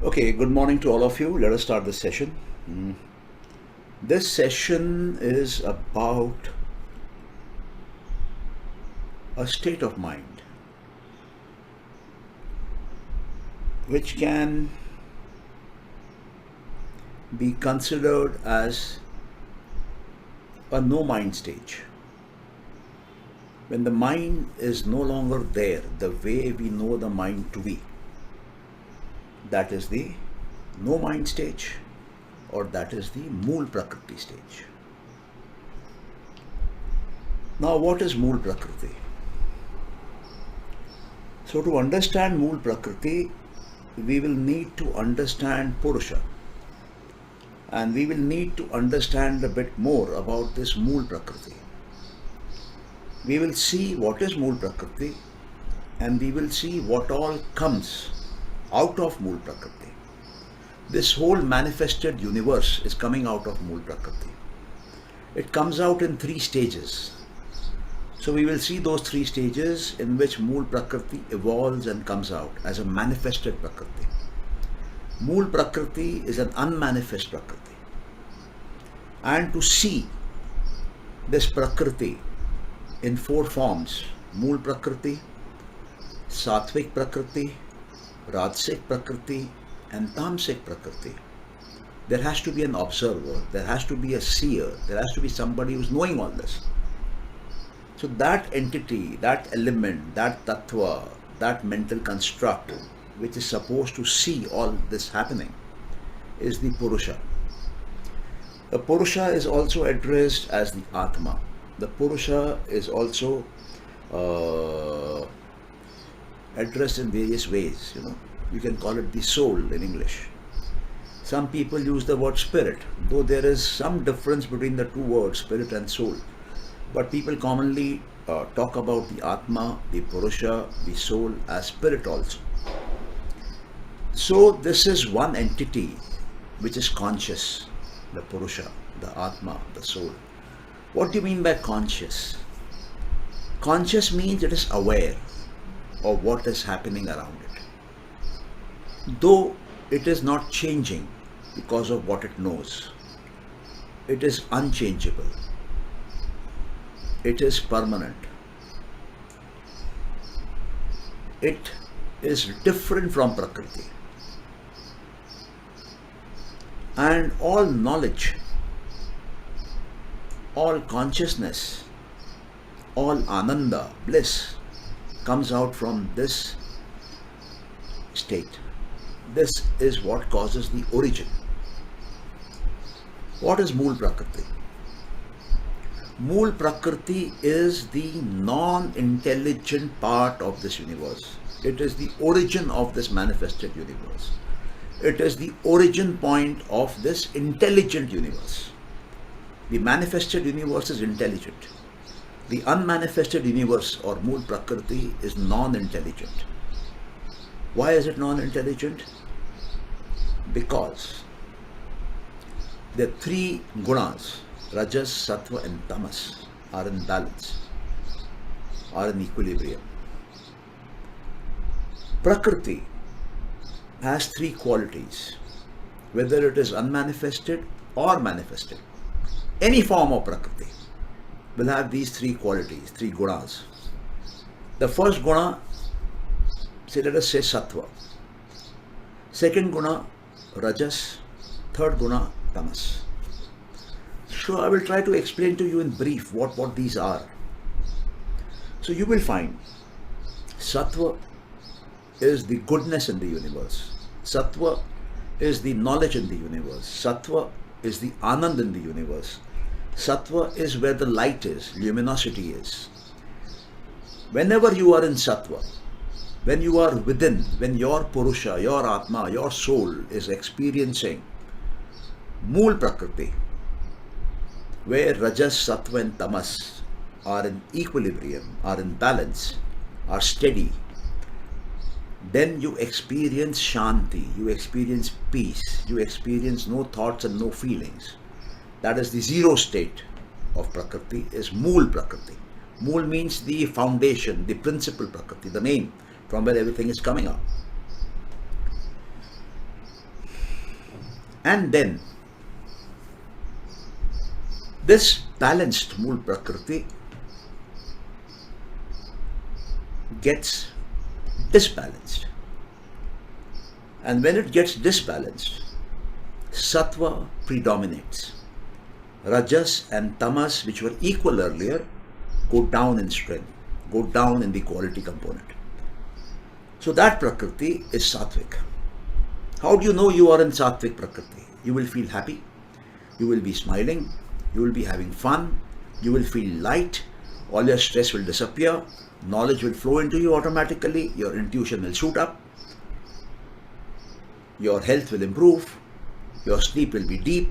Okay, good morning to all of you. Let us start this session. This session is about a state of mind which can be considered as a no mind stage. When the mind is no longer there the way we know the mind to be, that is the no mind stage, or that is the Mool Prakriti stage. Now, what is Mool Prakriti? So, to understand Mool Prakriti, we will need to understand Purusha, and we will need to understand a bit more about this Mool Prakriti. We will see what is Mool Prakriti, and we will see what all comes out of Mool Prakriti. This whole manifested universe is coming out of Mool Prakriti. It comes out in three stages. So we will see those three stages in which Mool Prakriti evolves and comes out as a manifested Prakriti. Mool Prakriti is an unmanifest Prakriti. And to see this Prakriti in four forms: Mool Prakriti, Satvik Prakriti, Rajasic Prakriti, and Tamasic Prakriti, there has to be an observer, there has to be a seer, there has to be somebody who's knowing all this. So that entity, that element, that tattva, that mental construct which is supposed to see all this happening is the Purusha. The Purusha is also addressed as the Atma. The Purusha is also addressed in various ways. You can call it the soul in English. Some people use the word spirit, though there is some difference between the two words, spirit and soul. But people commonly talk about the Atma, the Purusha, the soul as spirit also. So this is one entity which is conscious, the Purusha, the Atma, the soul. What do you mean by conscious? Conscious means it is aware of what is happening around it. Though it is not changing because of what it knows. It is unchangeable. It is permanent. It is different from Prakriti. And all knowledge, all consciousness, all ananda, bliss, comes out from this state. This is what causes the origin. What is Mool Prakriti? Mool Prakriti is the non-intelligent part of this universe. It is the origin of this manifested universe. It is the origin point of this intelligent universe. The manifested universe is intelligent. The unmanifested universe or Mool Prakriti is non-intelligent. Why is it non-intelligent? Because the three gunas, Rajas, Sattva and Tamas, are in balance, are in equilibrium. Prakriti has three qualities, whether it is unmanifested or manifested. Any form of Prakriti will have these three qualities, three gunas. The first guna, let us say Sattva. Second guna, Rajas. Third guna, Tamas. So I will try to explain to you in brief what these are. So you will find Sattva is the goodness in the universe. Sattva is the knowledge in the universe. Sattva is the Anand in the universe. Sattva is where the light is, luminosity is. Whenever you are in Sattva, when you are within, when your Purusha, your Atma, your soul is experiencing Mool Prakriti, where Rajas, Sattva and Tamas are in equilibrium, are in balance, are steady, then you experience Shanti, you experience peace, you experience no thoughts and no feelings. That is the zero state of Prakriti, is Mool Prakriti. Mool means the foundation, the principal Prakriti, the name from where everything is coming up. And then this balanced Mool Prakriti gets disbalanced. And when it gets disbalanced, Sattva predominates. Rajas and Tamas, which were equal earlier, go down in strength, go down in the quality component. So that Prakriti is Sattvic. How do you know you are in Sattvic Prakriti? You will feel happy, you will be smiling, you will be having fun, you will feel light, all your stress will disappear, knowledge will flow into you automatically, your intuition will shoot up, your health will improve, your sleep will be deep.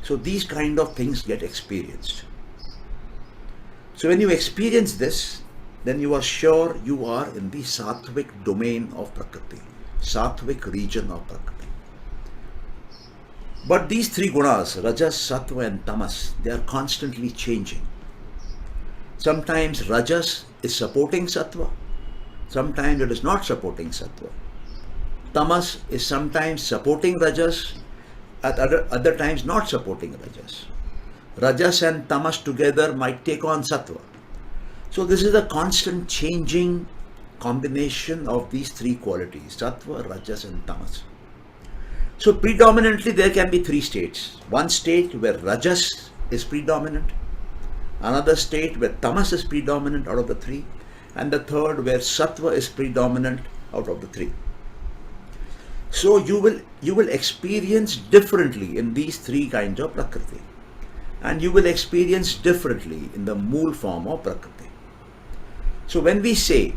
So these kind of things get experienced. So when you experience this, then you are sure you are in the Sattvic domain of Prakriti, Sattvic region of Prakriti. But these three gunas, Rajas, Sattva and Tamas, they are constantly changing. Sometimes Rajas is supporting Sattva, sometimes it is not supporting Sattva. Tamas is sometimes supporting Rajas, at other times not supporting Rajas. Rajas and Tamas together might take on Sattva. So this is a constant changing combination of these three qualities, Sattva, Rajas and Tamas. So predominantly there can be three states. One state where Rajas is predominant, another state where Tamas is predominant out of the three, and the third where Sattva is predominant out of the three. So you will experience differently in these three kinds of Prakriti, and you will experience differently in the Mool form of Prakriti. So when we say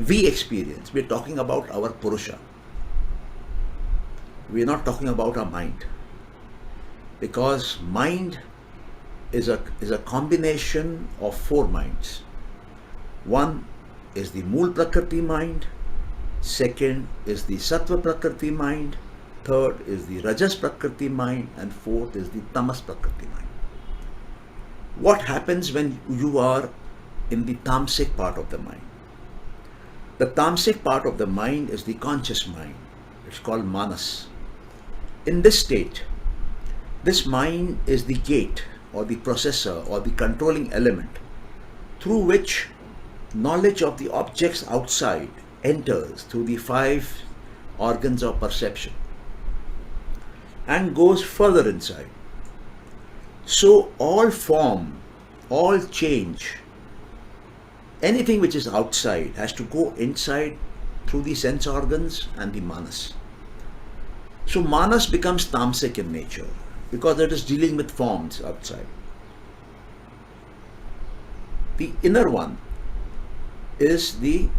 we experience, we are talking about our Purusha. We are not talking about our mind, because mind is a combination of four minds. One is the Mool Prakriti mind, second is the Sattva Prakriti mind, third is the Rajas Prakriti mind, and fourth is the Tamas Prakriti mind. What happens when you are in the Tamasic part of the mind? The Tamasic part of the mind is the conscious mind. It's called Manas. In this state, this mind is the gate or the processor or the controlling element through which knowledge of the objects outside enters through the five organs of perception and goes further inside. So all form, all change, anything which is outside has to go inside through the sense organs and the Manas. So Manas becomes Tamasic in nature because it is dealing with forms outside. The inner one is the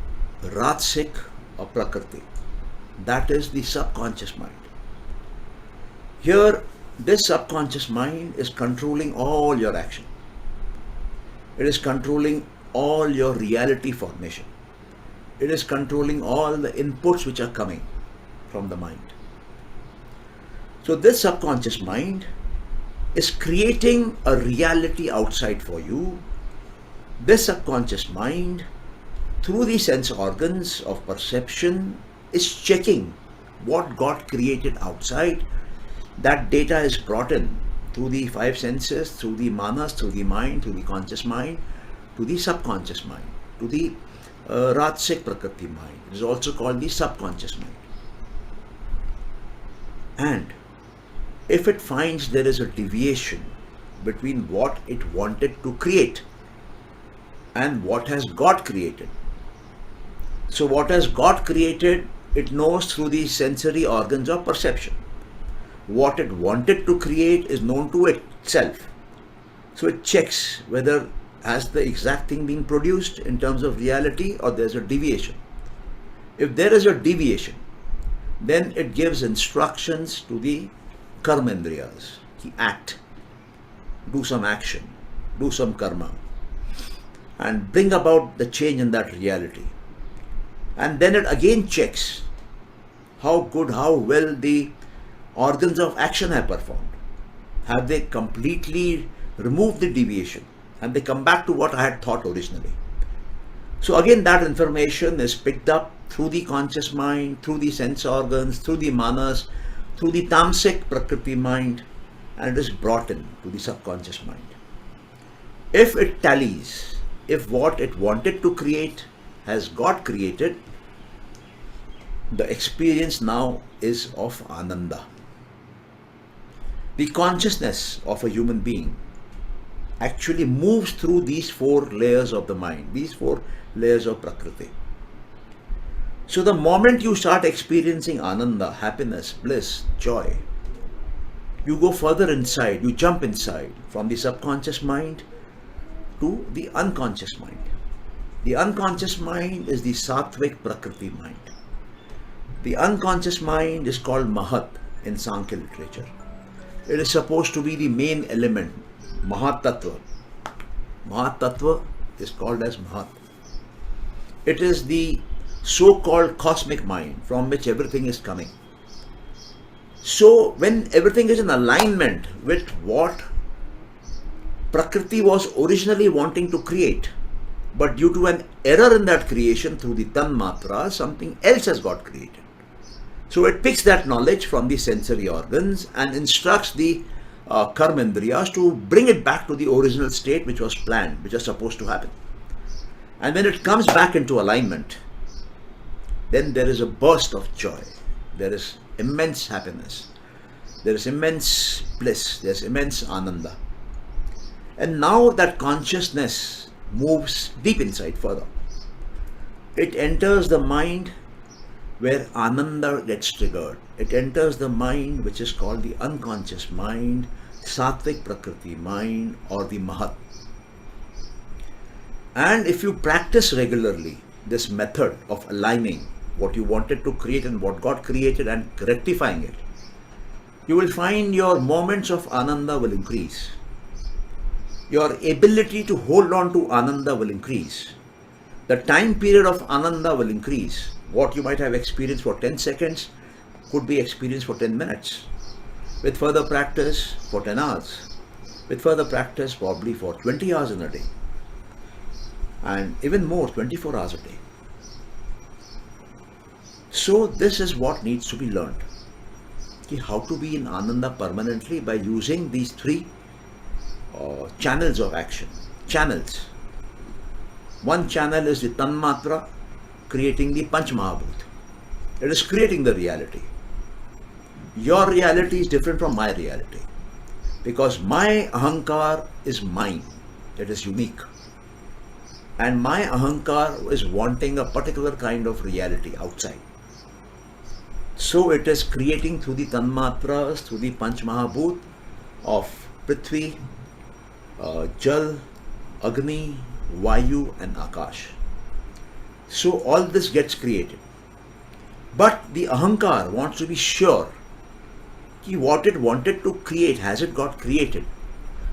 Rajasic of Prakriti, that is the subconscious mind. Here, this subconscious mind is controlling all your action. It is controlling all your reality formation. It is controlling all the inputs which are coming from the mind. So this subconscious mind is creating a reality outside for you. This subconscious mind, through the sense organs of perception, is checking what got created outside. That data is brought in through the five senses, through the Manas, through the mind, through the conscious mind, to the subconscious mind, to the Rajasic Prakriti mind. It is also called the subconscious mind. And if it finds there is a deviation between what it wanted to create and what has got created. So what has got created, it knows through the sensory organs of perception. What it wanted to create is known to itself. So it checks whether has the exact thing been produced in terms of reality or there's a deviation. If there is a deviation, then it gives instructions to the karmendriyas, ki act, do some action, do some karma, and bring about the change in that reality. And then it again checks how good, how well the organs of action have performed. Have they completely removed the deviation? And they come back to what I had thought originally. So again, that information is picked up through the conscious mind, through the sense organs, through the manas, through the tamasic prakriti mind, and it is brought in to the subconscious mind. If it tallies, if what it wanted to create has got created, the experience now is of Ananda. The consciousness of a human being actually moves through these four layers of the mind, these four layers of Prakriti. So the moment you start experiencing Ananda, happiness, bliss, joy, you go further inside, you jump inside from the subconscious mind to the unconscious mind. The unconscious mind is the Sattvic Prakriti mind. The unconscious mind is called Mahat in Sankhya literature. It is supposed to be the main element, Mahat Tattva. Mahat Tattva is called as Mahat. It is the so-called cosmic mind from which everything is coming. So when everything is in alignment with what Prakriti was originally wanting to create, but due to an error in that creation through the Tanmatra, something else has got created. So it picks that knowledge from the sensory organs and instructs the karmendriyas to bring it back to the original state which was planned, which was supposed to happen. And when it comes back into alignment, then there is a burst of joy. There is immense happiness. There is immense bliss. There is immense Ananda. And now that consciousness moves deep inside further. It enters the mind where Ananda gets triggered. It enters the mind which is called the unconscious mind, Sattvic Prakriti mind, or the Mahat. And if you practice regularly this method of aligning what you wanted to create and what got created and rectifying it, you will find your moments of Ananda will increase. Your ability to hold on to Ananda will increase. The time period of Ananda will increase. What you might have experienced for 10 seconds could be experienced for 10 minutes. With further practice, for 10 hours. With further practice, probably for 20 hours in a day. And even more, 24 hours a day. So this is what needs to be learned. How to be in Ananda permanently by using these three channels of action. Channels. One channel is the Tanmatra, creating the Panch Mahabhut. It is creating the reality. Your reality is different from my reality. Because my Ahankar is mine. It is unique. And my Ahankar is wanting a particular kind of reality outside. So it is creating through the Tanmatras, through the Panch Mahabhut of Prithvi, Jal, Agni, Vayu and Akash. So all this gets created. But the Ahankar wants to be sure that what it wanted to create, has it got created?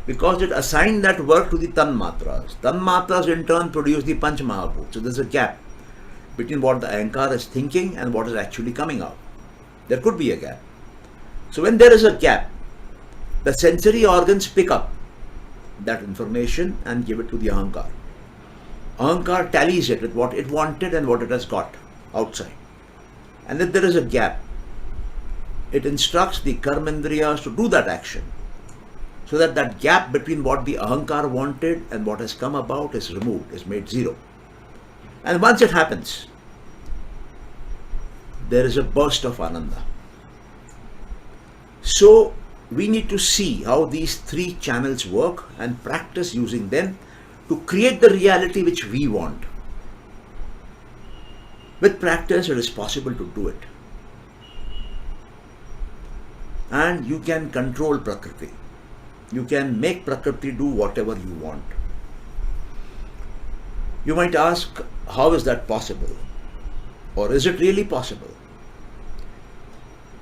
Because it assigned that work to the Tanmatras. Tanmatras in turn produce the Panch Mahabhut. So there's a gap between what the Ahankar is thinking and what is actually coming out. There could be a gap. So when there is a gap, the sensory organs pick up that information and give it to the Ahankar. Ahankar tallies it with what it wanted and what it has got outside. And if there is a gap, it instructs the karmendriyas to do that action so that that gap between what the Ahankar wanted and what has come about is removed, is made zero. And once it happens, there is a burst of Ananda. So we need to see how these three channels work and practice using them to create the reality which we want. With practice, it is possible to do it. And you can control Prakriti. You can make Prakriti do whatever you want. You might ask, how is that possible? Or is it really possible?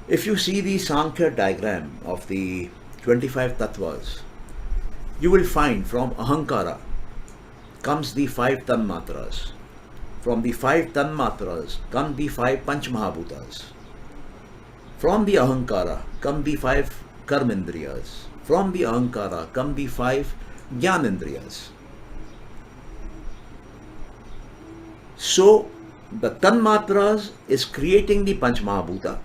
If you see the Sankhya diagram of the 25 tattvas, you will find from Ahankara comes the 5 Tanmatras. From the 5 Tanmatras come the 5 Panch Mahabhutas. From the Ahankara come the 5 Karmendriyas. From the Ahankara come the 5 Jnanendriyas. So The Tanmatras is creating the Panch Mahabhuta.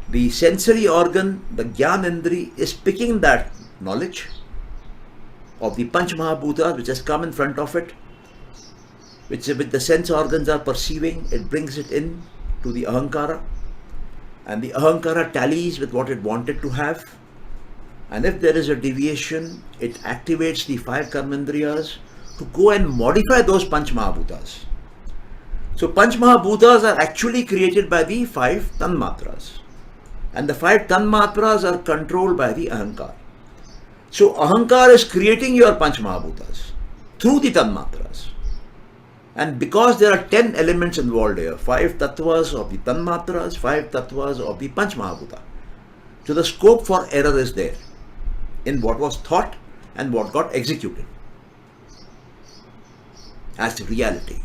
The sensory organ, the Gyanendri, is picking that knowledge of the Panch Mahabhuta which has come in front of it, which with the sense organs are perceiving, it brings it in to the Ahankara, and the Ahankara tallies with what it wanted to have, and if there is a deviation, it activates the 5 Karmendriyas to go and modify those Panch Mahabhutas. So Panch Mahabhutas are actually created by the 5 Tanmatras, and the 5 Tanmatras are controlled by the Ahankar. So Ahankar is creating your Panch Mahabhutas through the Tanmatras. And because there are 10 elements involved here, 5 tattvas of the Tanmatras, 5 tattvas of the Panch Mahabhuta. So the scope for error is there in what was thought and what got executed as reality.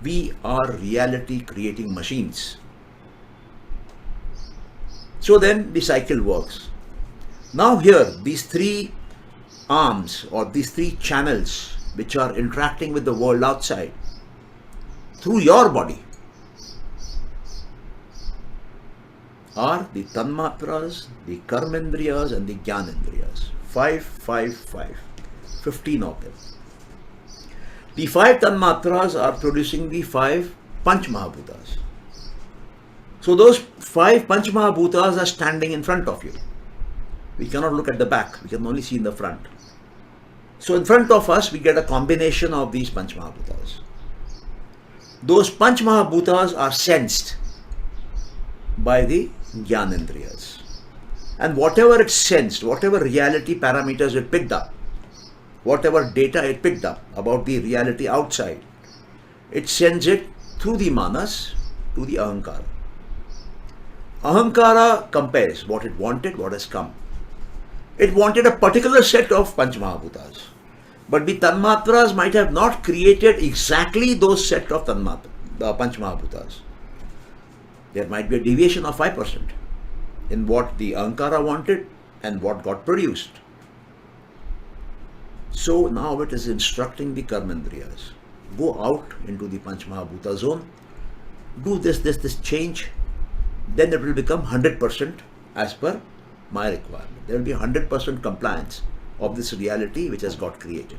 We are reality creating machines. So then the cycle works. Now here, these 3 arms or these 3 channels which are interacting with the world outside through your body are the Tanmatras, the Karmendriyas and the Gyanendriyas. 5, 5, 5. 15 of them. The 5 Tanmatras are producing the 5 Panch Mahabhutas. So those 5 Panch Mahabhutas are standing in front of you. We cannot look at the back, we can only see in the front. So in front of us, we get a combination of these Panch Mahabhutas. Those Panch Mahabhutas are sensed by the Gyanendriyas. And whatever it sensed, whatever reality parameters it picked up, whatever data it picked up about the reality outside, it sends it through the Manas to the Ahankara. Ahankara compares what it wanted, what has come. It wanted a particular set of Panch Mahabhutas, but the Tanmatras might have not created exactly those set of the Panch Mahabhutas. There might be a deviation of 5% in what the Ahankara wanted and what got produced. So now it is instructing the Karmendriyas. Go out into the Panch Mahabhuta zone, do this change, then it will become 100% as per my requirement. There will be 100% compliance of this reality which has got created.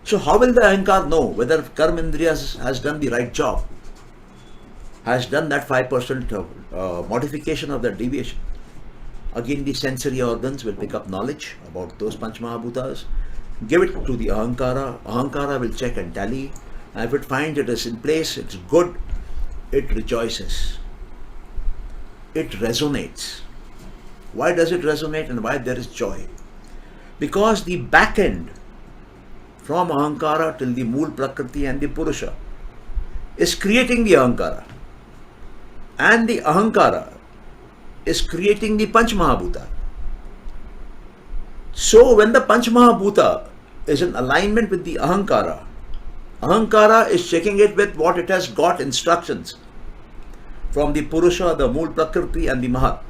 So how will the Ahankar know whether Karmendriyas has done the right job, has done that 5% modification of that deviation? Again, the sensory organs will pick up knowledge about those Panch Mahabhutas, give it to the Ahankara. Ahankara will check and tally, and if it finds it is in place, it's good, it rejoices. It resonates. Why does it resonate and why there is joy? Because the back end from Ahankara till the Mool Prakriti and the Purusha is creating the Ahankara, and the Ahankara is creating the Panch Mahabhuta. So when the Panch Mahabhuta is in alignment with the Ahankara, Ahankara is checking it with what it has got instructions from the Purusha, the Mool Prakriti and the Mahat.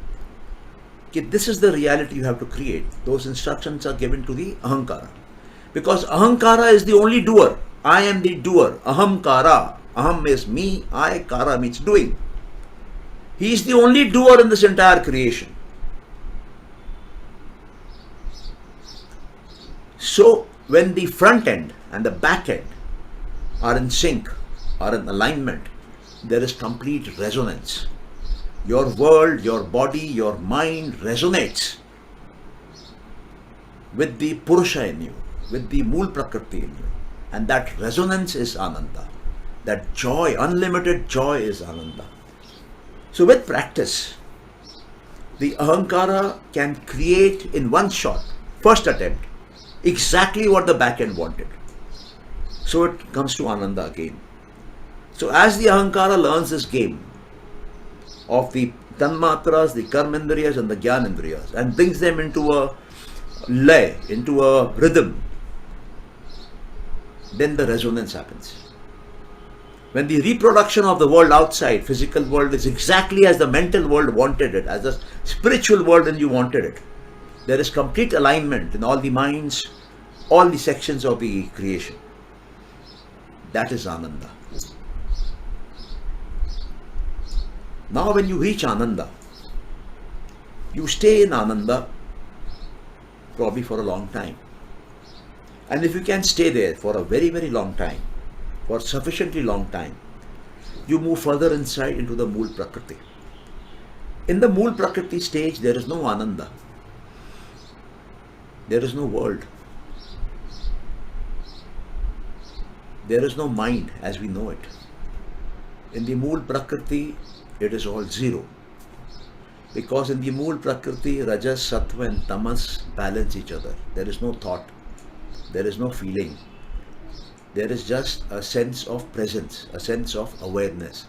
Okay, this is the reality you have to create. Those instructions are given to the Ahankara. Because Ahankara is the only doer. I am the doer. Ahamkara. Aham is me, I, Kara means doing. He is the only doer in this entire creation. So when the front end and the back end are in sync, are in alignment, there is complete resonance. Your world, your body, your mind resonates with the Purusha in you, with the Mool Prakriti in you. And that resonance is Ananda. That joy, unlimited joy is Ananda. So with practice, the Ahankara can create in one shot, first attempt, exactly what the back end wanted. So it comes to Ananda again. So as the Ahankara learns this game of the Tanmatras, the Karmendriyas and the Gyanendriyas and brings them into a lay, into a rhythm, then the resonance happens. When the reproduction of the world outside, physical world, is exactly as the mental world wanted it, as the spiritual world and you wanted it, there is complete alignment in all the minds, all the sections of the creation. That is Ananda. Now when you reach Ananda, you stay in Ananda probably for a long time. And if you can stay there for a very, very long time, for sufficiently long time, you move further inside into the Mool Prakriti. In the Mool Prakriti stage, there is no Ananda. There is no world. There is no mind as we know it. In the Mool Prakriti, it is all zero. Because in the Mool Prakriti, Rajas, Sattva and Tamas balance each other. There is no thought. There is no feeling. There is just a sense of presence, a sense of awareness.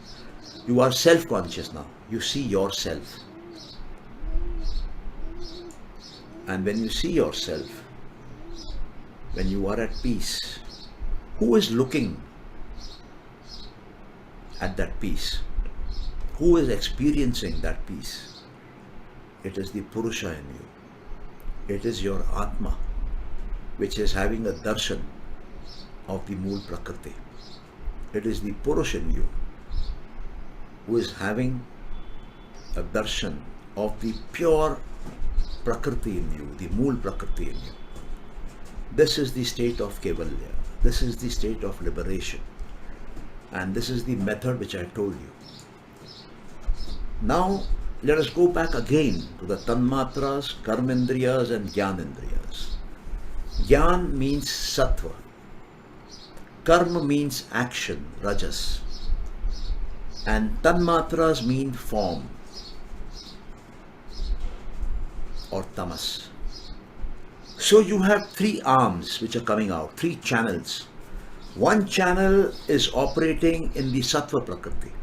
You are self-conscious now. You see yourself. And when you see yourself, when you are at peace, who is looking at that peace? Who is experiencing that peace? It is the Purusha in you. It is your Atma, which is having a darshan of the Mool Prakriti. It is the Purush in you who is having a darshan of the pure Prakriti in you, the Mool Prakriti in you. This is the state of Kevalya. This is the state of liberation. And this is the method which I told you. Now, let us go back again to the Tanmatras, Karmendriyas and Jnanendriyas. Jnana means Sattva. Karma means action, Rajas. And Tanmatras mean form or Tamas. So you have three arms which are coming out, three channels. One channel is operating in the Sattva Prakriti.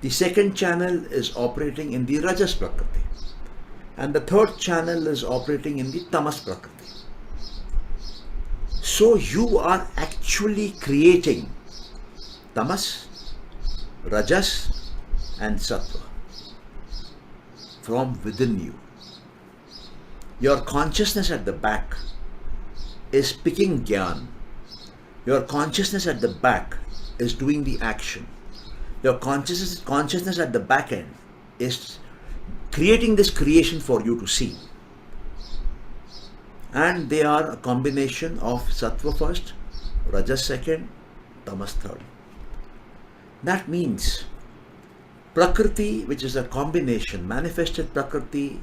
The second channel is operating in the Rajas Prakriti. And the third channel is operating in the Tamas Prakriti. So you are actually creating Tamas, Rajas and Sattva from within you. Your consciousness at the back is picking Jnana. Your consciousness at the back is doing the action. Your consciousness at the back end is creating this creation for you to see. And they are a combination of Sattva first, Rajas second, Tamas third. That means Prakriti, which is a combination, manifested Prakriti,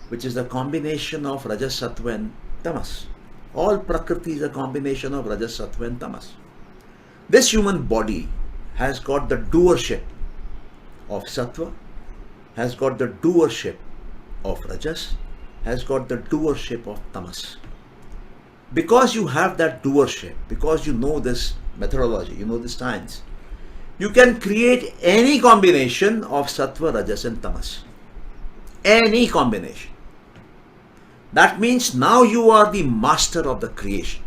which is the combination of Rajas, Sattva and Tamas. All Prakriti is a combination of Rajas, Sattva and Tamas. This human body has got the doership of Sattva, has got the doership of Rajas, has got the doership of Tamas. Because you have that doership, because you know this methodology, you know this science, you can create any combination of Sattva, Rajas and Tamas. Any combination. That means now you are the master of the creation.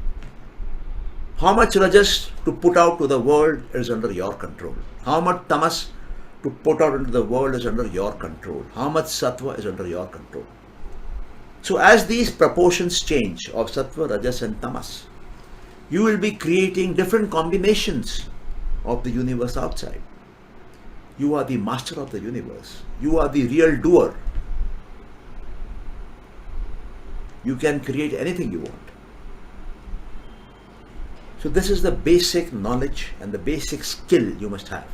How much Rajas to put out to the world is under your control. How much Tamas to put out into the world is under your control. How much Sattva is under your control. So as these proportions change of Sattva, Rajas and Tamas, you will be creating different combinations of the universe outside. You are the master of the universe. You are the real doer. You can create anything you want. So this is the basic knowledge and the basic skill you must have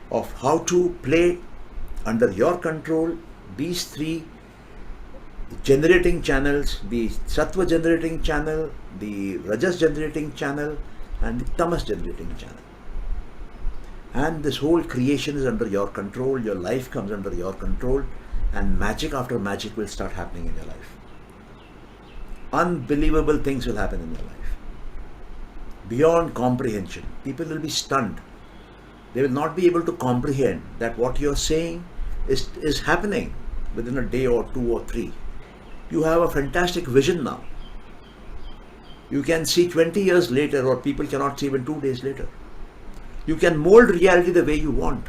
of how to play under your control these three generating channels, the Sattva generating channel, the Rajas generating channel and the Tamas generating channel. And this whole creation is under your control, your life comes under your control, and magic after magic will start happening in your life. Unbelievable things will happen in your life. Beyond comprehension. People will be stunned. They will not be able to comprehend that what you are saying is happening within a day or two or three. You have a fantastic vision now. You can see 20 years later, or people cannot see even 2 days later. You can mold reality the way you want.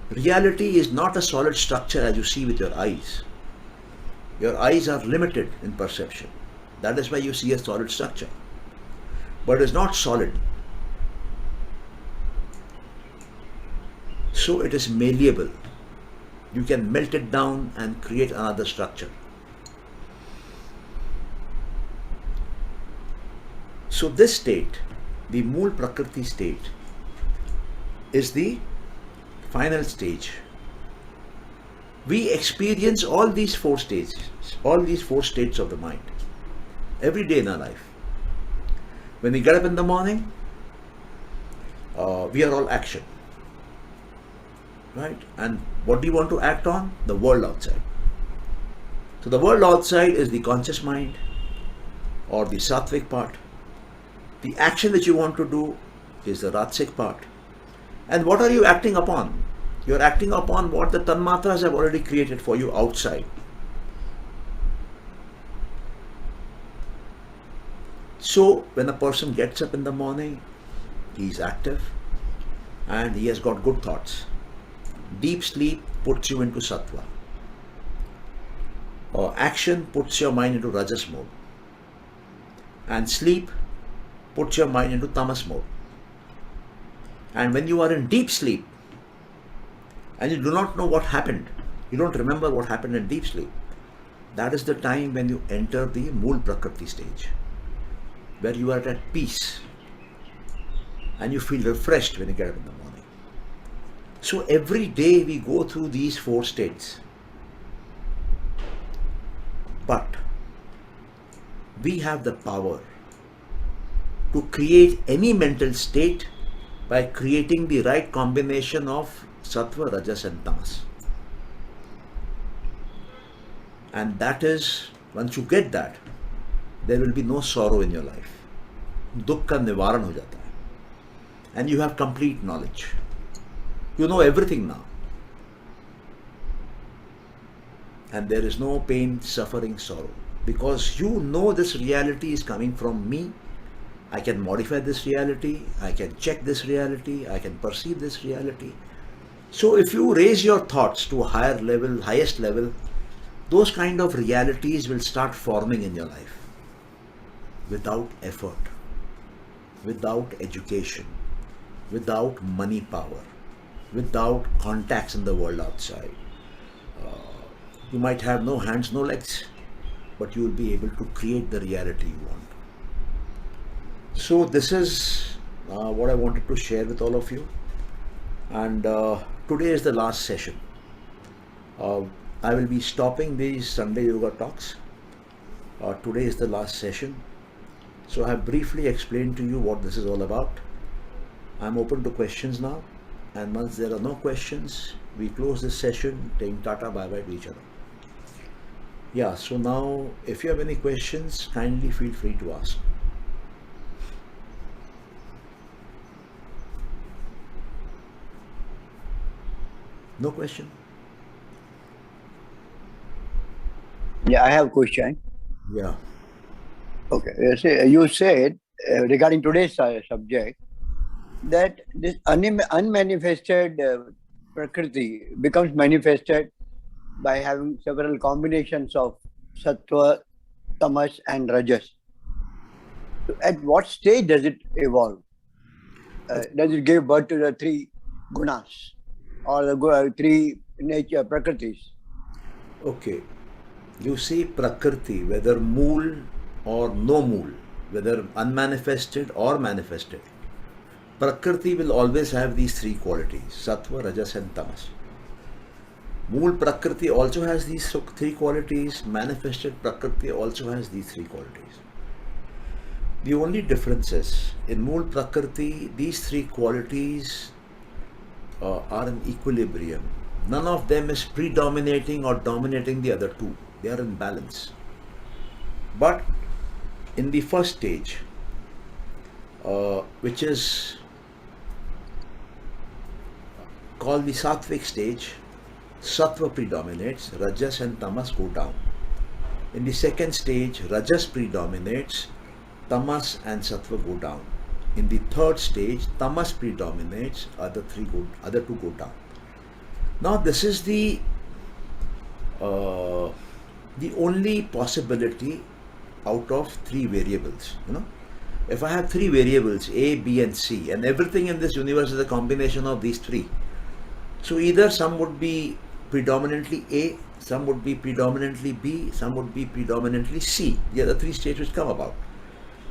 Reality is not a solid structure as you see with your eyes. Your eyes are limited in perception. That is why you see a solid structure. But it is not solid. So it is malleable. You can melt it down and create another structure. So this state, the Mool Prakriti state, is the final stage. We experience all these four stages, all these four states of the mind every day in our life. When we get up in the morning, we are all action, right? And what do you want to act on? The world outside. So the world outside is the conscious mind or the sattvic part. The action that you want to do is the rajasic part. And what are you acting upon? You're acting upon what the tanmatras have already created for you outside. So when a person gets up in the morning, he's active and he has got good thoughts. Deep sleep puts you into sattva. Action puts your mind into rajas mode. And sleep puts your mind into tamas mode. And when you are in deep sleep and you do not know what happened, you don't remember what happened in deep sleep, that is the time when you enter the Mool Prakriti stage, where you are at peace and you feel refreshed when you get up in the morning. So every day we go through these four states. But we have the power to create any mental state by creating the right combination of sattva, rajas and tamas. And that is, once you get that, there will be no sorrow in your life. Dukh ka nivaran ho jata hai. And you have complete knowledge. You know everything now. And there is no pain, suffering, sorrow. Because you know this reality is coming from me. I can modify this reality. I can check this reality. I can perceive this reality. So if you raise your thoughts to a higher level, highest level, those kind of realities will start forming in your life. Without effort, without education, without money power, without contacts in the world outside. You might have no hands, no legs, but you will be able to create the reality you want. So this is what I wanted to share with all of you. And today is the last session. I will be stopping these Sunday Yoga talks. Today is the last session. So I have briefly explained to you what this is all about. I'm open to questions now. And once there are no questions, we close this session saying tata bye bye to each other. Yeah, so now if you have any questions, kindly feel free to ask. No question? Yeah, I have a question. Yeah. Okay, you said regarding today's subject that this unmanifested Prakriti becomes manifested by having several combinations of sattva, tamas and rajas. So at what stage does it evolve? Does it give birth to the three gunas or the three nature prakritis? Okay. You see Prakriti, whether Mool or no Mool, whether unmanifested or manifested, Prakriti will always have these three qualities, Sattva, Rajas and Tamas. Mool Prakriti also has these three qualities, manifested Prakriti also has these three qualities. The only difference is, in Mool Prakriti, these three qualities are in equilibrium. None of them is predominating or dominating the other two. They are in balance. But in the first stage, which is called the Sattvic stage, Sattva predominates, Rajas and Tamas go down. In the second stage, Rajas predominates, Tamas and Sattva go down. In the third stage, Tamas predominates, other two go down. Now this is the only possibility out of three variables. If I have three variables A, B and C, and everything in this universe is a combination of these three, So either some would be predominantly A, some would be predominantly B, some would be predominantly C. The other three states which come about.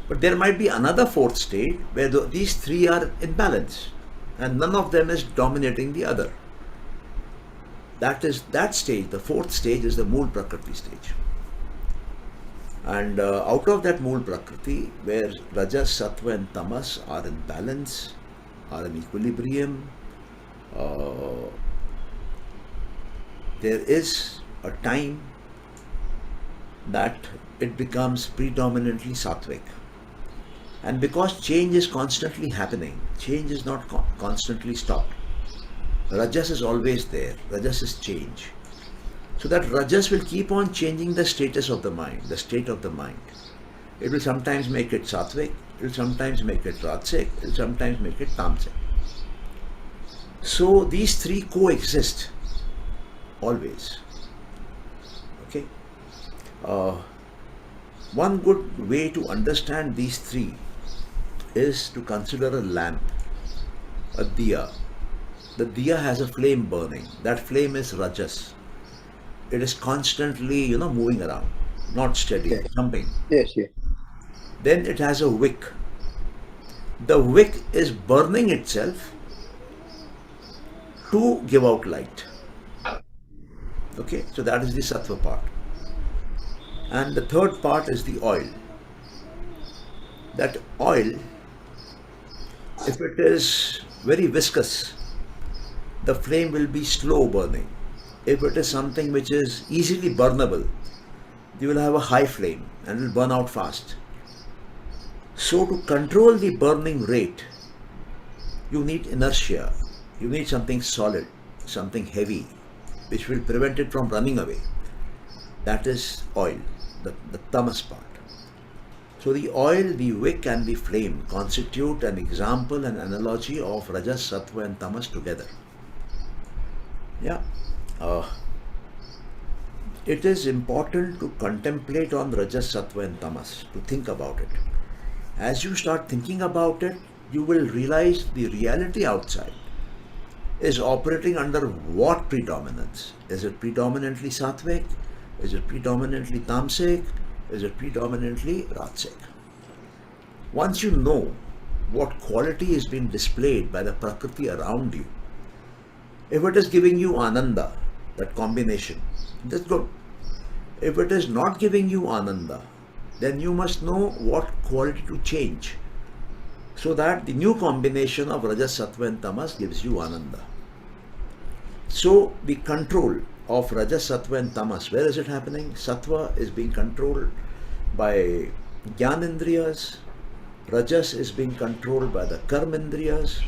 But there might be another fourth state where these three are in balance and none of them is dominating the other. That stage, the fourth stage, is the Mool Prakriti stage. And out of that Mool Prakriti, where Rajas, Sattva and Tamas are in balance, are in equilibrium, there is a time that it becomes predominantly Sattvic. And because change is constantly happening, change is not constantly stopped. Rajas is always there. Rajas is change. So that Rajas will keep on changing the status of the mind, the state of the mind. It will sometimes make it Sattvic, it will sometimes make it Rajasic, it will sometimes make it Tamasic. So these three coexist always. Okay. One good way to understand these three is to consider a lamp, a diya. The diya has a flame burning. That flame is Rajas. It is constantly, moving around, not steady, Yes. jumping. Yes, yes. Then it has a wick. The wick is burning itself to give out light. Okay, so that is the sattva part. And the third part is the oil. That oil, if it is very viscous, the flame will be slow burning. If it is something which is easily burnable, you will have a high flame and will burn out fast. So to control the burning rate, you need inertia. You need something solid, something heavy, which will prevent it from running away. That is oil, the tamas part. So the oil, the wick and the flame constitute an example and analogy of Rajas, Sattva and Tamas together. Yeah. It is important to contemplate on Rajas, Sattva and Tamas, to think about it. As you start thinking about it, you will realize the reality outside is operating under what predominance? Is it predominantly Sattvic? Is it predominantly Tamasic? Is it predominantly Rajasic? Once you know what quality is being displayed by the Prakriti around you, if it is giving you Ananda, that combination, that's good. If it is not giving you Ananda, then you must know what quality to change so that the new combination of Rajas, Sattva and Tamas gives you Ananda. So the control of Rajas, Sattva and Tamas, where is it happening? Sattva is being controlled by Jnanendriyas, Rajas is being controlled by the Karmendriyas,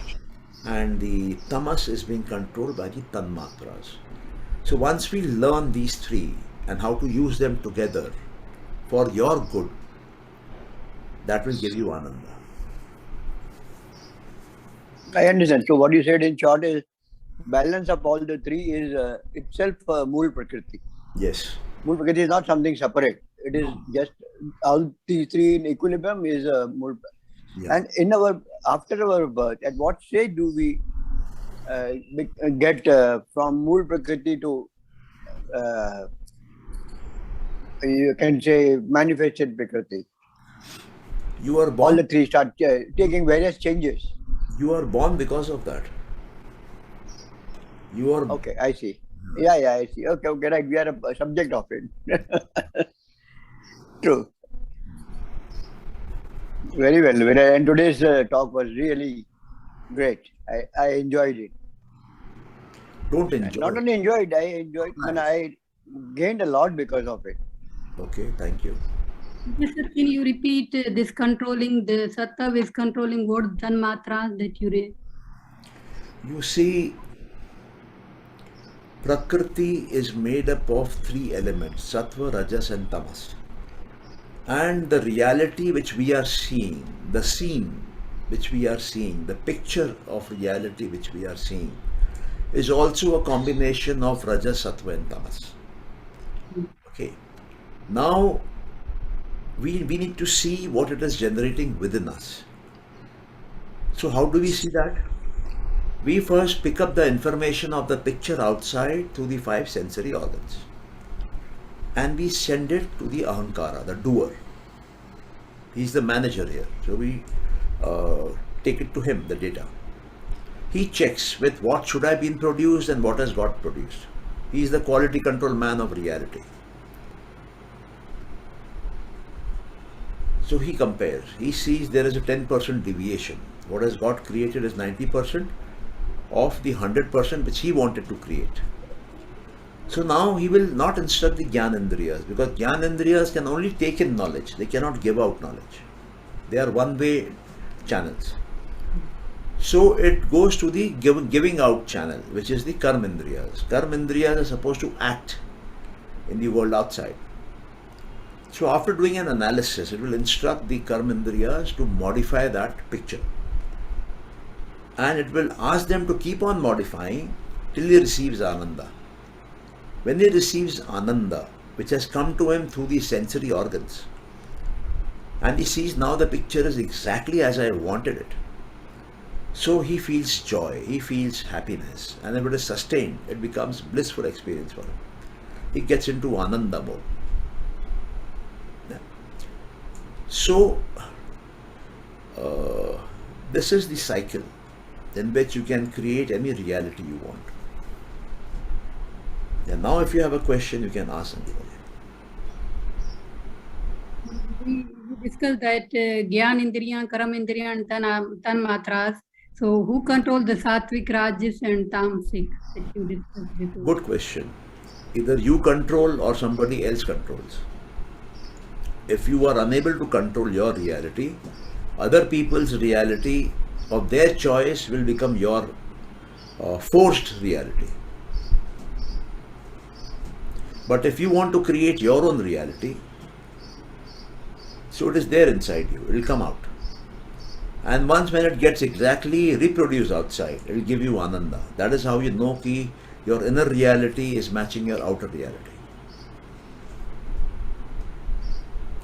and the Tamas is being controlled by the Tanmatras. So once we learn these three and how to use them together for your good, that will give you Ananda. I understand. So what you said in short is balance of all the three is itself Mool Prakriti. Yes. Mool Prakriti is not something separate. It is just all these three in equilibrium is Mool. Yeah. And after our birth, at what stage do we get from Mool Prakriti to you can say manifested Prakriti? You are All born. the three start taking various changes. You are born because of that. You are. Okay, I see. Yeah, I see. Okay, right. We are a subject of it. True. Very well. And today's talk was really great. I enjoyed it. Don't enjoy. Not only enjoyed, I enjoyed, and I gained a lot because of it. Okay, thank you. Yes, sir. Can you repeat this controlling, the sattva is controlling what tanmatras that you read? You see, Prakriti is made up of three elements, Sattva, Rajas and Tamas. And the reality which we are seeing, the scene which we are seeing, the picture of reality which we are seeing, is also a combination of Rajas, Sattva and Tamas. Okay. Now, we need to see what it is generating within us. So how do we see that? We first pick up the information of the picture outside through the 5 sensory organs. And we send it to the Ahankara, the doer. He's the manager here. So we take it to him, the data. He checks with what should have been produced and what has got produced. He is the quality control man of reality. So he compares. He sees there is a 10% deviation. What has got created is 90% of the 100% which he wanted to create. So now he will not instruct the Jnanendriyas, because Jnanendriyas can only take in knowledge. They cannot give out knowledge. They are one-way channels. So it goes to the giving out channel, which is the Karmendriyas. Karmendriyas are supposed to act in the world outside. So after doing an analysis, it will instruct the Karmendriyas to modify that picture. And it will ask them to keep on modifying till he receives Ananda. When he receives Ananda, which has come to him through the sensory organs, and he sees now the picture is exactly as I wanted it, so he feels joy, he feels happiness, and if it is sustained, it becomes blissful experience for him. He gets into Ananda mode. Yeah. So, this is the cycle in which you can create any reality you want. And now if you have a question, you can ask somebody. We discussed that Gyan Indriya, Karam Indriya and Tan Matras. So who control the Sattvic, Rajas and Tamasic that you discussed before? Good question. Either you control or somebody else controls. If you are unable to control your reality, other people's reality of their choice will become your forced reality. But if you want to create your own reality, so it is there inside you, it will come out. And once when it gets exactly reproduced outside, it will give you Ananda. That is how you know that your inner reality is matching your outer reality.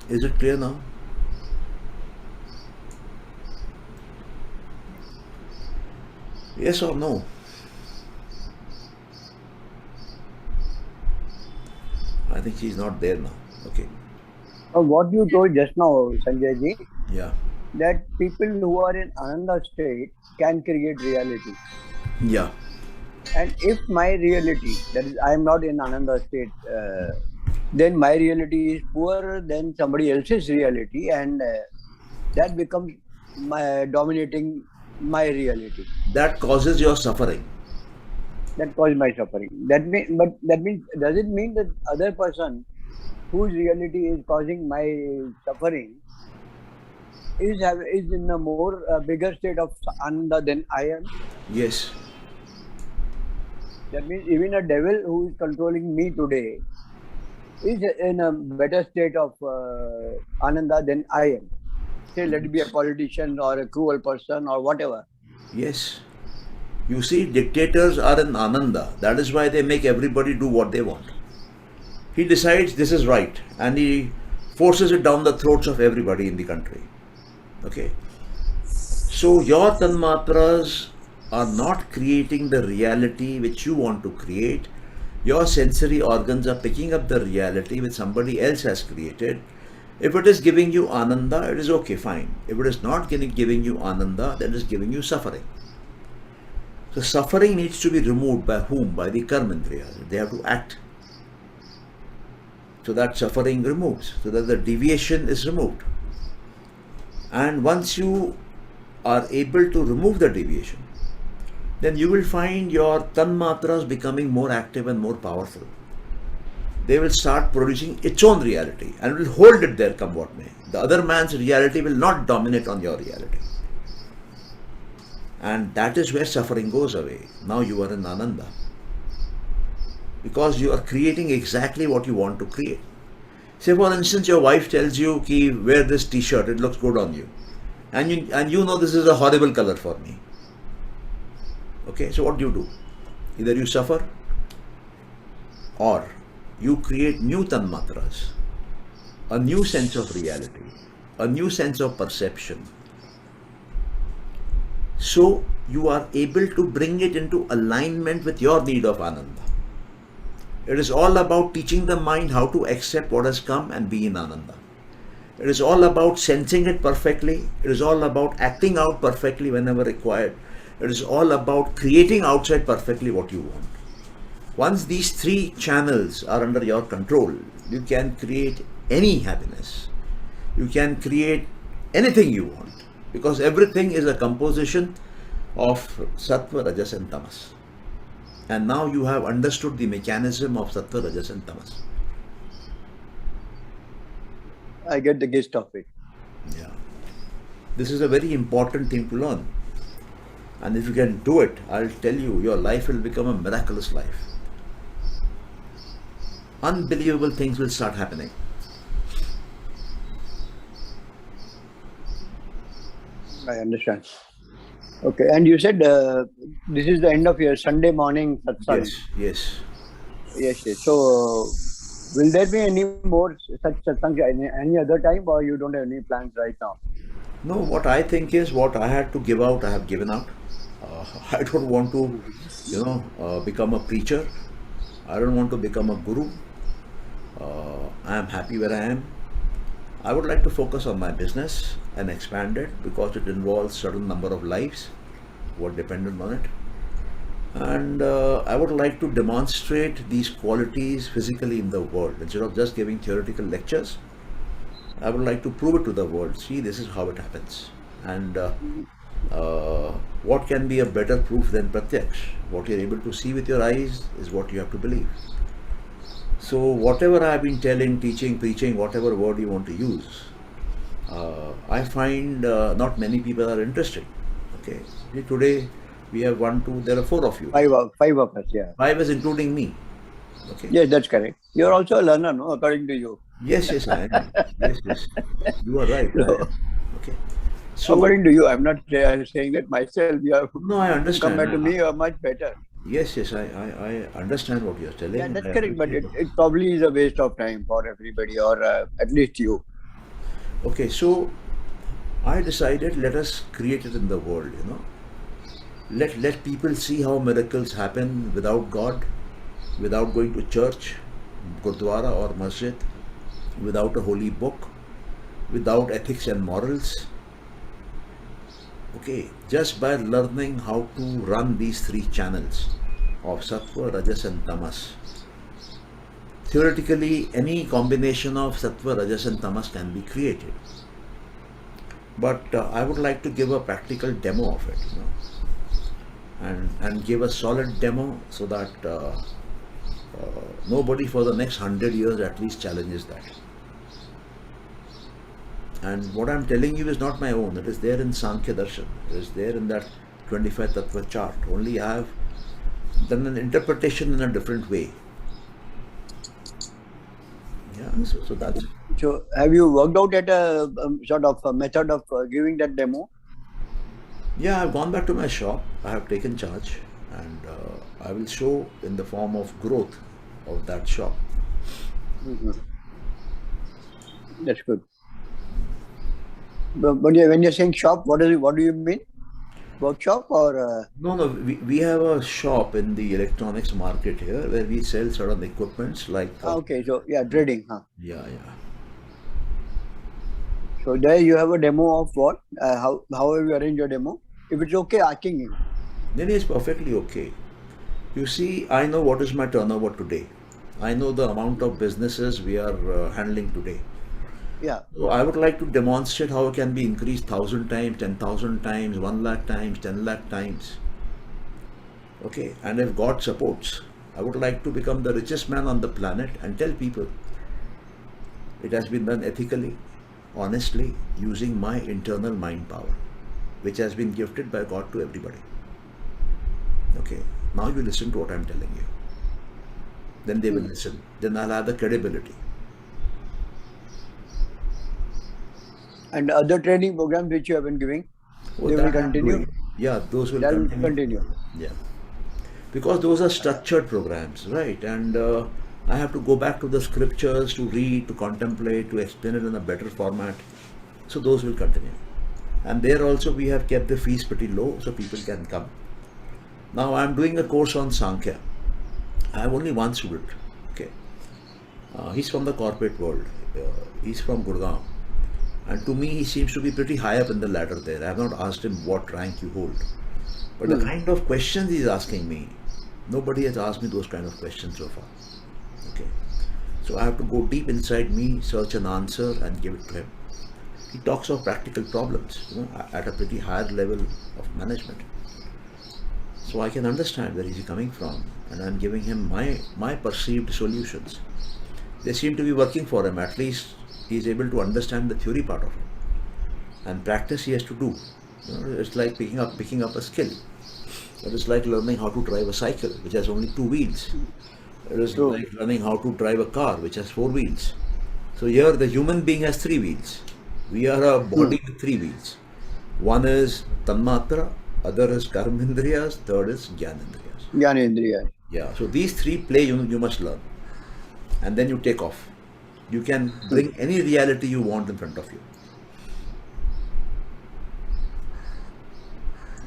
Is it clear now? Yes or no? I think she's not there now. Okay. What you told just now, Sanjay ji, Yeah. that people who are in Ananda state can create reality. Yeah. And if my reality, that is, I am not in Ananda state, then my reality is poorer than somebody else's reality, and that becomes dominating my reality. That causes your suffering. That causes my suffering. That means, does it mean that other person whose reality is causing my suffering is in a more bigger state of Ananda than I am? Yes. That means even a devil who is controlling me today is in a better state of Ananda than I am. Say, let it be a politician or a cruel person or whatever. Yes. You see, dictators are in Ananda. That is why they make everybody do what they want. He decides this is right and he forces it down the throats of everybody in the country. Okay. So your tanmatras are not creating the reality which you want to create. Your sensory organs are picking up the reality which somebody else has created. If it is giving you Ananda, it is okay, fine. If it is not giving you Ananda, then it is giving you suffering. So suffering needs to be removed by whom? By the Karmendriyas. They have to act. So that suffering removes, so that the deviation is removed. And once you are able to remove the deviation, then you will find your tanmatras becoming more active and more powerful. They will start producing its own reality and will hold it there come what may. The other man's reality will not dominate on your reality. And that is where suffering goes away. Now you are in Ananda. Because you are creating exactly what you want to create. Say for instance, your wife tells you, ki, wear this t-shirt, it looks good on you. And you know this is a horrible color for me. Okay, so what do? Either you suffer or you create new tanmatras, a new sense of reality, a new sense of perception. So you are able to bring it into alignment with your need of Ananda. It is all about teaching the mind how to accept what has come and be in Ananda. It is all about sensing it perfectly. It is all about acting out perfectly whenever required. It is all about creating outside perfectly what you want. Once these three channels are under your control, you can create any happiness. You can create anything you want, because everything is a composition of Sattva, Rajas and Tamas. And now you have understood the mechanism of Sattva, Rajas and Tamas. I get the gist of it. Yeah. This is a very important thing to learn. And if you can do it, I'll tell you, your life will become a miraculous life. Unbelievable things will start happening. I understand. Okay, and you said this is the end of your Sunday morning satsang. Yes. Yes. So, will there be any more such satsangs any other time, or you don't have any plans right now? No, what I think is, what I had to give out, I have given out. I don't want to, become a preacher. I don't want to become a guru. I am happy where I am. I would like to focus on my business and expand it, because it involves certain number of lives who are dependent on it. And I would like to demonstrate these qualities physically in the world. Instead of just giving theoretical lectures, I would like to prove it to the world. See, this is how it happens. And what can be a better proof than Pratyaksh? What you're able to see with your eyes is what you have to believe. So whatever I have been telling, teaching, preaching, whatever word you want to use, I find not many people are interested. Okay. Today we have 1, 2, there are 4 of you. Five of us, yeah. 5 is including me. Okay. Yes, that's correct. You're also a learner, no? According to you. Yes, I am. Yes. You are right. No. Okay. So According to you, I'm not saying that myself. You have no, I understand. compared to me, you are much better. Yes, I understand what you're telling. Yeah, that's I correct. But appreciate it probably is a waste of time for everybody, or at least you. Okay, so I decided, let us create it in the world, Let people see how miracles happen without God, without going to church, Gurdwara or Masjid, without a holy book, without ethics and morals. Okay, just by learning how to run these 3 channels of Sattva, Rajas and Tamas. Theoretically, any combination of Sattva, Rajas and Tamas can be created. But I would like to give a practical demo of it, and give a solid demo, so that nobody for the next 100 years at least challenges that. And what I'm telling you is not my own. It is there in Sankhya Darshan. It is there in that 25 Tattva chart. Only I have done an interpretation in a different way. Yeah, so that's it. So, have you worked out at a sort of a method of giving that demo? Yeah, I've gone back to my shop. I have taken charge, and I will show in the form of growth of that shop. Mm-hmm. That's good. But when you're saying shop, what do you mean? Workshop or? No, we have a shop in the electronics market here where we sell certain equipments like. Okay, so yeah, trading, huh? Yeah. So there you have a demo of what? How have you arranged your demo? If it's okay, asking you. Then it's perfectly okay. You see, I know what is my turnover today. I know the amount of businesses we are handling today. Yeah. So I would like to demonstrate how it can be increased 1,000 times, 10,000 times, 1 lakh times, 10 lakh times. Okay, and if God supports, I would like to become the richest man on the planet and tell people it has been done ethically, honestly, using my internal mind power, which has been gifted by God to everybody. Okay, now you listen to what I'm telling you. Then they will listen. Then I'll have the credibility. And other training programs which you have been giving, they will continue? Yeah, those will continue. Yeah. Because those are structured programs, right? And I have to go back to the scriptures to read, to contemplate, to explain it in a better format. So those will continue. And there also we have kept the fees pretty low so people can come. Now I am doing a course on Sankhya. I have only one student. Okay, he's from the corporate world. He's from Gurgaon, and to me he seems to be pretty high up in the ladder there. I have not asked him what rank you hold, but the kind of questions he's asking me, nobody has asked me those kind of questions so far. Okay, so I have to go deep inside me, search an answer, and give it to him. He talks of practical problems, at a pretty higher level of management. So I can understand where he's coming from, and I'm giving him my perceived solutions. They seem to be working for him. At least he's able to understand the theory part of it, and practice he has to do. It's like picking up a skill. It is like learning how to drive a cycle, which has only 2 wheels. It is like learning how to drive a car, which has 4 wheels. So here the human being has 3 wheels. We are a body with 3 wheels. One is Tanmatra, other is Karmendriyas, third is Jnanendriyas. Jnanendriya. Yeah, so these 3 play you must learn. And then you take off. You can bring any reality you want in front of you.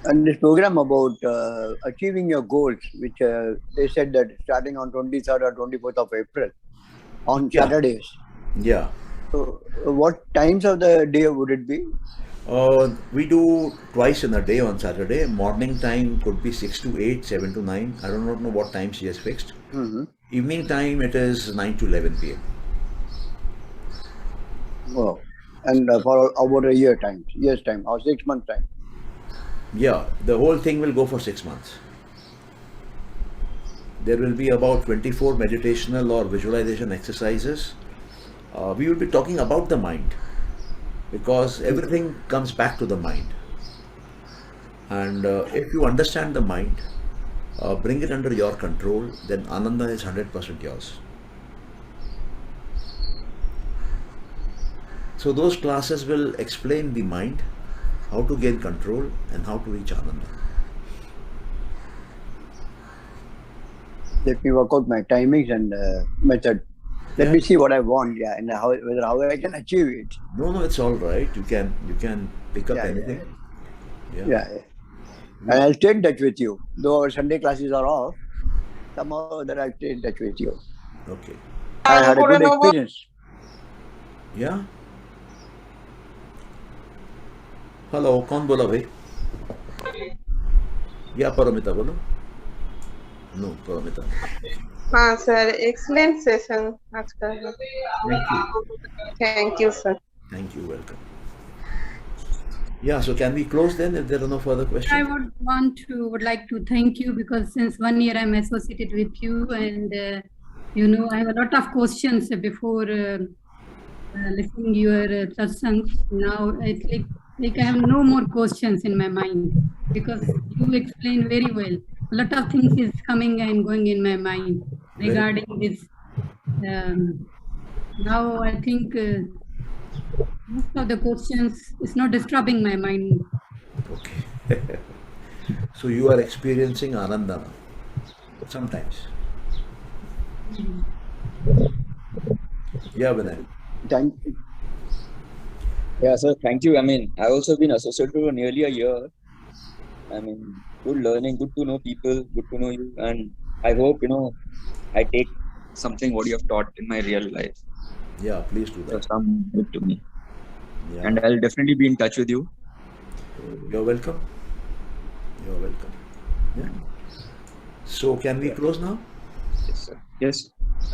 And this program about achieving your goals, which they said that starting on 23rd or 24th of April on Saturdays. Yeah. So what times of the day would it be? We do twice in a day on Saturday. Morning time could be 6 to 8, 7 to 9. I do not know what time she has fixed. Evening time it is 9 to 11 p.m. Oh, and for about a year's time, or 6 months time. Yeah, the whole thing will go for 6 months. There will be about 24 meditational or visualization exercises. We will be talking about the mind, because everything comes back to the mind. And if you understand the mind, bring it under your control, then Ananda is 100% yours. So those classes will explain the mind, how to gain control and how to reach Ananda. Let me work out my timings and method. Let me see what I want, and how I can achieve it. No, it's all right. You can pick up anything. Yeah. And I'll stay in touch with you. Though our Sunday classes are off, somehow that I'll stay in touch with you. Okay. I had a good experience. Yeah. Hello कौन बोला भाई या परमिता बोलो no Paramita हाँ sir excellent session आज का thank you sir thank you welcome Yeah, so can we close then if there are no further questions? I would like to thank you, because since 1 year I'm associated with you, and I have a lot of questions before listening your satsang. Now it's like I have no more questions in my mind, because you explain very well. A lot of things is coming and going in my mind regarding this. Now I think most of the questions is not disturbing my mind. Okay. So you are experiencing Ananda sometimes. Yeah, Vinay. Thank you. Yeah, sir, thank you. I mean, I've also been associated for nearly a year. I mean, good learning, good to know people, good to know you. And I hope, I take something what you have taught in my real life. Yeah, please do that. Some good to me. Yeah. And I'll definitely be in touch with you. You're welcome. You're welcome. Yeah. So can we close now? Yes, sir. Yes.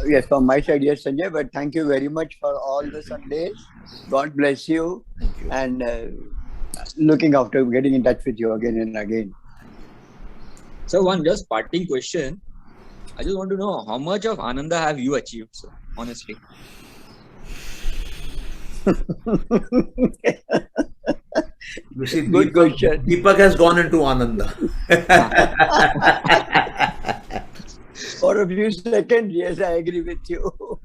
Yes, from my side, yes, Sanjay. But thank you very much for all the Sundays. God bless you. Thank you. And looking after getting in touch with you again and again. So one just parting question. I just want to know how much of Ananda have you achieved, sir? Honestly. You see, Good question. Deepak has gone into Ananda. For a few seconds, yes, I agree with you.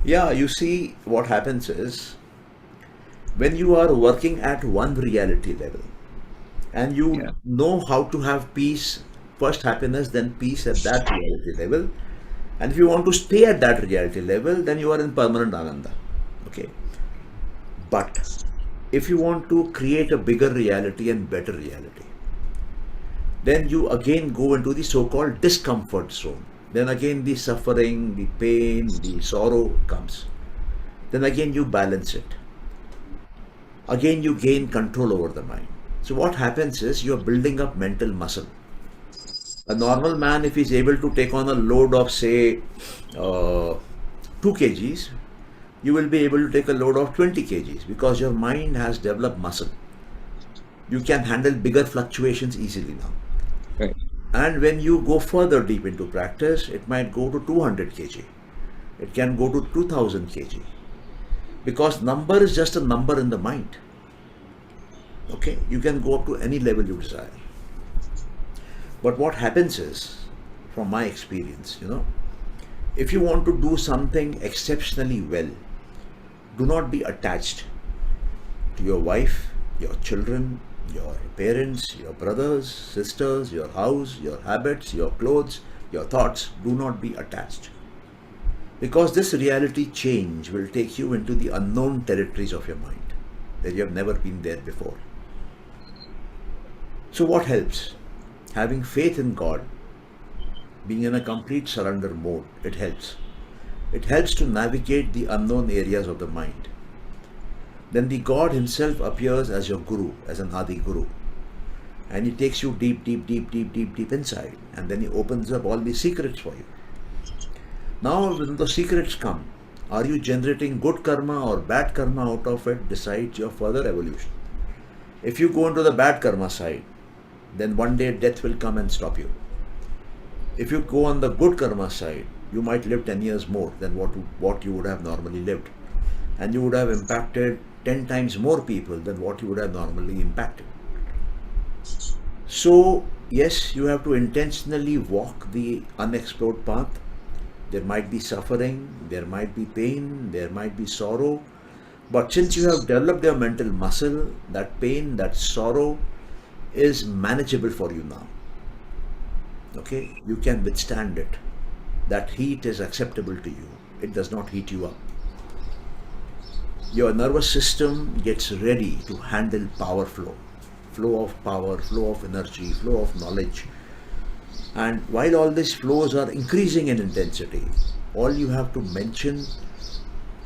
Yeah, you see, what happens is, when you are working at one reality level, and you know how to have peace, first happiness, then peace at that reality level, and if you want to stay at that reality level, then you are in permanent Ananda. Okay. But if you want to create a bigger reality and better reality, then you again go into the so-called discomfort zone. Then again the suffering, the pain, the sorrow comes. Then again you balance it. Again you gain control over the mind. So what happens is you are building up mental muscle. A normal man, if he's able to take on a load of say 2 kgs, you will be able to take a load of 20 kgs because your mind has developed muscle. You can handle bigger fluctuations easily now. Right. And when you go further deep into practice, it might go to 200 kg. It can go to 2000 kg. Because number is just a number in the mind. Okay, you can go up to any level you desire. But what happens is, from my experience, if you want to do something exceptionally well, do not be attached to your wife, your children, your parents, your brothers, sisters, your house, your habits, your clothes, your thoughts. Do not be attached. Because this reality change will take you into the unknown territories of your mind, where you have never been there before. So what helps? Having faith in God, being in a complete surrender mode, it helps. It helps to navigate the unknown areas of the mind. Then the God himself appears as your guru, as an Adi Guru. And he takes you deep, deep, deep, deep, deep, deep inside. And then he opens up all the secrets for you. Now when the secrets come, are you generating good karma or bad karma out of it decides your further evolution. If you go into the bad karma side, then one day death will come and stop you. If you go on the good karma side, you might live 10 years more than what you would have normally lived. And you would have impacted 10 times more people than what you would have normally impacted. So, yes, you have to intentionally walk the unexplored path. There might be suffering, there might be pain, there might be sorrow. But since you have developed your mental muscle, that pain, that sorrow is manageable for you now. Okay, you can withstand it. That heat is acceptable to you. It does not heat you up. Your nervous system gets ready to handle power flow of power, flow of energy, flow of knowledge. And while all these flows are increasing in intensity, all you have to mention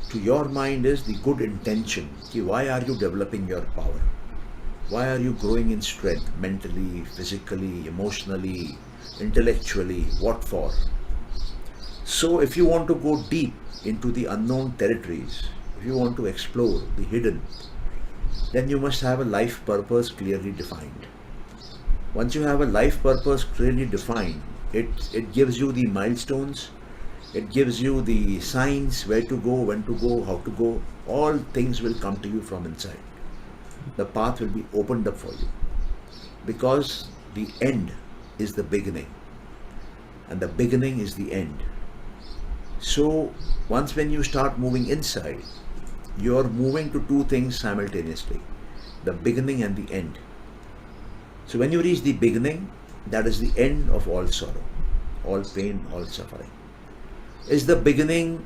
to your mind is the good intention. Why are you developing your power? Why are you growing in strength mentally, physically, emotionally, intellectually? What for? So if you want to go deep into the unknown territories, if you want to explore the hidden, then you must have a life purpose clearly defined. Once you have a life purpose clearly defined, it gives you the milestones, it gives you the signs, where to go, when to go, how to go. All things will come to you from inside. The path will be opened up for you. Because the end is the beginning. And the beginning is the end. So once when you start moving inside, you are moving to two things simultaneously. The beginning and the end. So when you reach the beginning, that is the end of all sorrow, all pain, all suffering. Is the beginning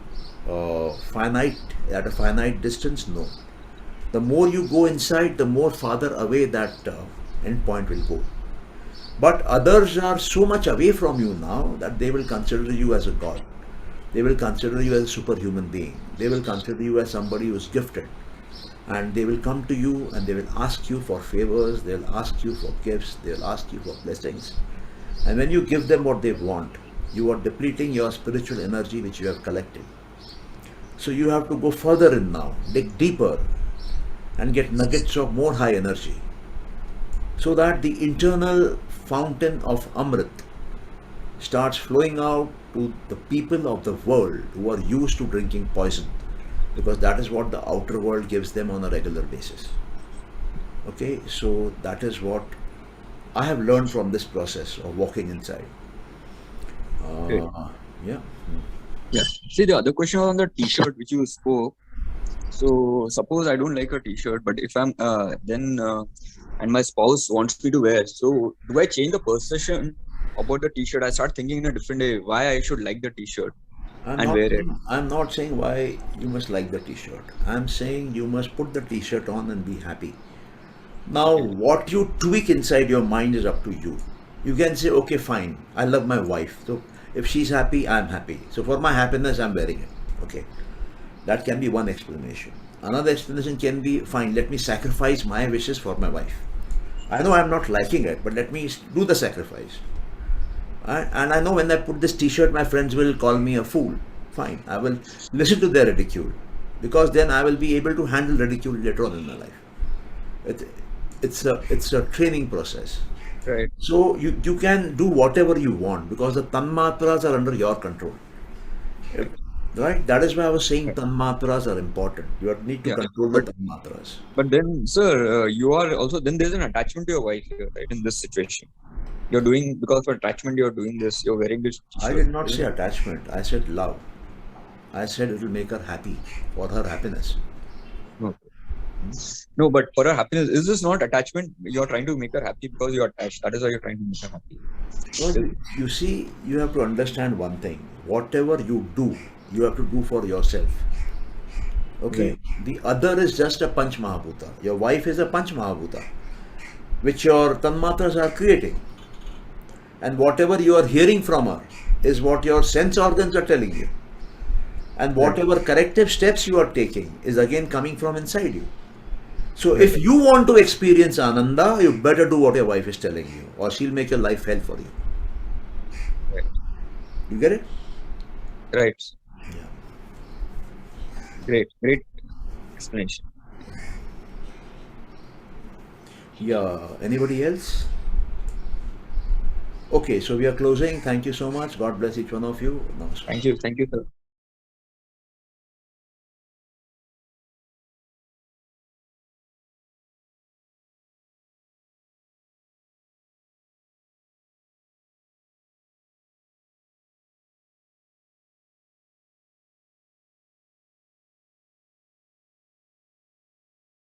finite, at a finite distance? No. The more you go inside, the more farther away that end point will go. But others are so much away from you now that they will consider you as a god. They will consider you as a superhuman being. They will consider you as somebody who is gifted. And they will come to you and they will ask you for favors, they will ask you for gifts, they will ask you for blessings. And when you give them what they want, you are depleting your spiritual energy which you have collected. So you have to go further in now, dig deeper and get nuggets of more high energy. So that the internal fountain of Amrit starts flowing out to the people of the world who are used to drinking poison. Because that is what the outer world gives them on a regular basis. Okay, so that is what I have learned from this process of walking inside. Yeah. Yeah. See, the other question was on the t-shirt which you spoke. So suppose I don't like a t-shirt, but if I'm and my spouse wants me to wear, so do I change the perception about the t-shirt? I start thinking in a different way why I should like the t-shirt. and wear it. I'm not saying why you must like the t-shirt. I'm saying you must put the t-shirt on and be happy. Now, what you tweak inside your mind is up to you. You can say, okay, fine, I love my wife. So if she's happy, I'm happy. So for my happiness, I'm wearing it. Okay. That can be one explanation. Another explanation can be, fine, let me sacrifice my wishes for my wife. I know I'm not liking it, but let me do the sacrifice. And I know when I put this t-shirt, my friends will call me a fool. Fine, I will listen to their ridicule, because then I will be able to handle ridicule later on in my life. It's a training process. Right. So you can do whatever you want, because the tanmatras are under your control. Right? That is why I was saying tanmatras are important. You need to Yeah, control the tanmatras. But then, sir, you are also, then there's an attachment to your wife here, right? In this situation, you're doing, because of attachment, you're doing this, you're wearing this I t-shirt. did not say attachment. I said love. I said it will make her happy, for her happiness. No, but for her happiness, is this not attachment? You're trying to make her happy because you're attached. That is why you're trying to make her happy. Well, you see, you have to understand one thing. Whatever you do, you have to do for yourself. Okay? The other is just a Panch Mahabhuta. Your wife is a Panch Mahabhuta, which your tanmatras are creating. And whatever you are hearing from her is what your sense organs are telling you. And whatever corrective steps you are taking is again coming from inside you. So if you want to experience Ananda, you better do what your wife is telling you, or she'll make your life hell for you. Right. You get it? Right. Yeah. Great explanation. Yeah. Anybody else? Okay, so we are closing. Thank you so much. God bless each one of you. Namaskar. Thank you, sir.